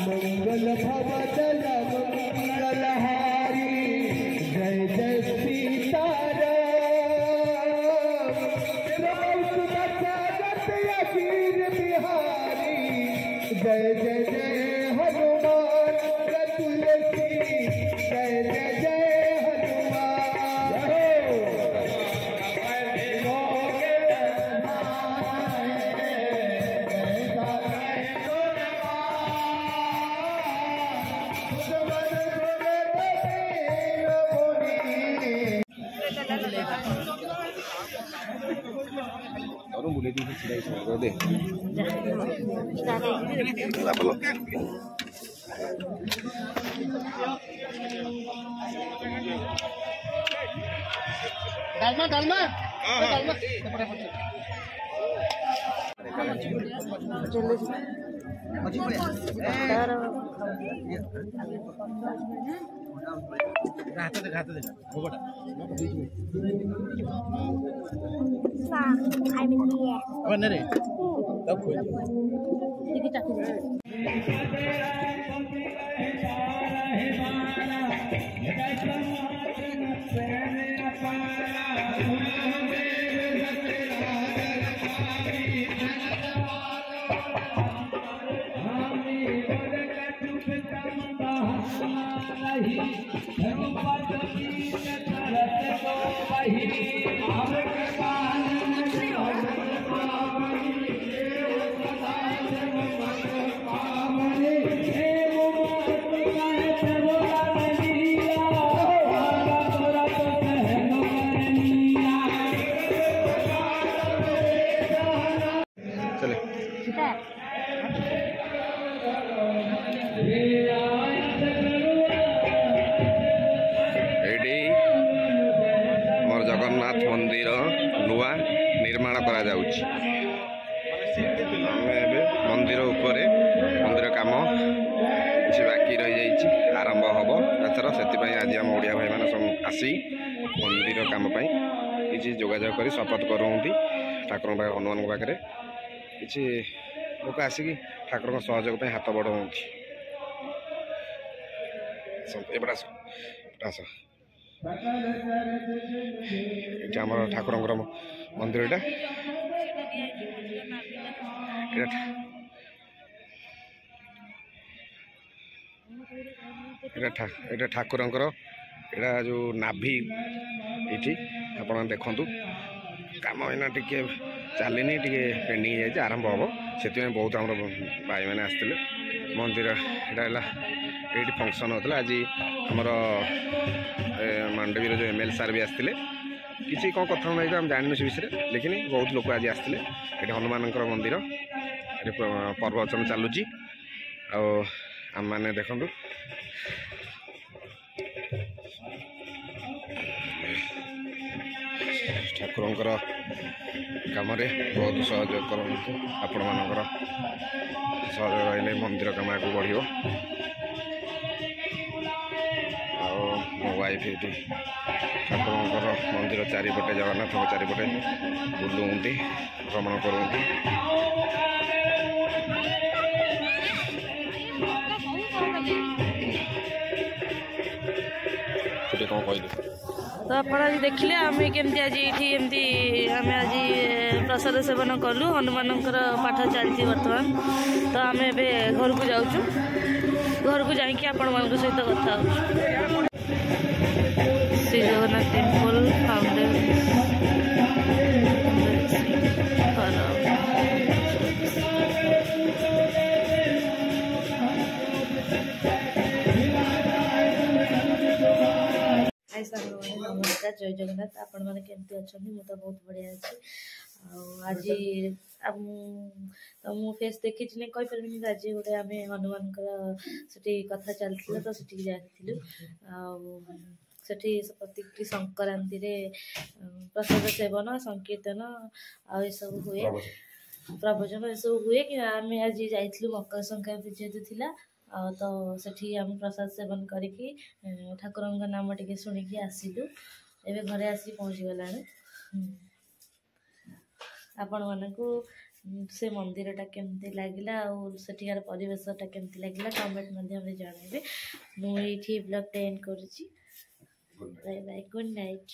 मंगल भवदल मंगलहारी जय जय सीताराम बिहारी जय जय जय हनुमान तुलसी जय जय जय और बुले दी छिड़ाई कर दे डालमा डालमा डालमा हाथ दे भोगटा अब नरे तब कोई ठीक है जगन्नाथ मंदिर नुआ निर्माण करा जाउछि। मंदिर उपरे मंदिर काम किसी बाकी रही जाइछि आरंभ हम एथर से आज आम ओडिया भाई मैंने सब आसी मंदिर काम किसी जोगाजोग कर शपथ करूँगी ठाकुर हनुमान पाखे किसी लोक आसिक ठाकुर सहयोग हाथ बढ़ाऊँगी ये आम ठाकुर मंदिर यहाँ ठाकुर यहाँ जो नाभि ये आप देखु कम यहाँ टी चलनी टी पेंडिंग जाए आरंभ हम से बहुत आम भाई मैंने आसते मंदिर यहाँ ये फंक्शन होता आज आमर मांडवीर जो एमएल सार भी आसते किसी कौन कथा नहीं आम जानी से विषय लेकिन बहुत लोग आज आसते ये हनुमान मंदिर ये पर्वचन चलुची आम मैंने देखु ठाकुर कम बहुत सहयोग करूँ आपण मानकर सहयोग रही मंदिर कम आगे बढ़ मो वाइफ ये ठाकुर मंदिर चारिपटे जगन्नाथ चारिपटे बुलुंती भ्रमण करूँगी कौन कह तो आप आज देखिले आम केमती आज ये आम आज प्रसाद सेवन कलु हनुमान पाठ चलती बर्तमान तो आम ए घर को जाऊँ घर को जाकि आपण मान सहित कथा श्री जगन्नाथ टेम्पल फाउंडेशन नमस्कार जय जगन्नाथ आपण मैंने केमती अच्छा मुझे तो बहुत बढ़िया अच्छी आज तो मु फेस देखी नहीं कही पारि आज गोटे आम हनुमान से कथा चलता तो से जाइलु सेठी प्रति संक्रांति रे प्रसाद सेवन संकीर्तन आ सब हुए प्रवचन ये सब हुए कि आम आज जाइलु मकर संक्रांति जेहेतु थिला तो सेठी आम प्रसाद सेवन करिकी ठाकुर नाम टिके शुणिकी आसिलु एबे घरे आसी पहुँची गला आपण मानकू से मंदिरटा केमती लगिला और सेठिकार परिवेशटा केमती लगिला कमेंट माध्यम जनइबे मुझे ब्लॉग एंड करुच्ची बाय बाय गुड नाइट।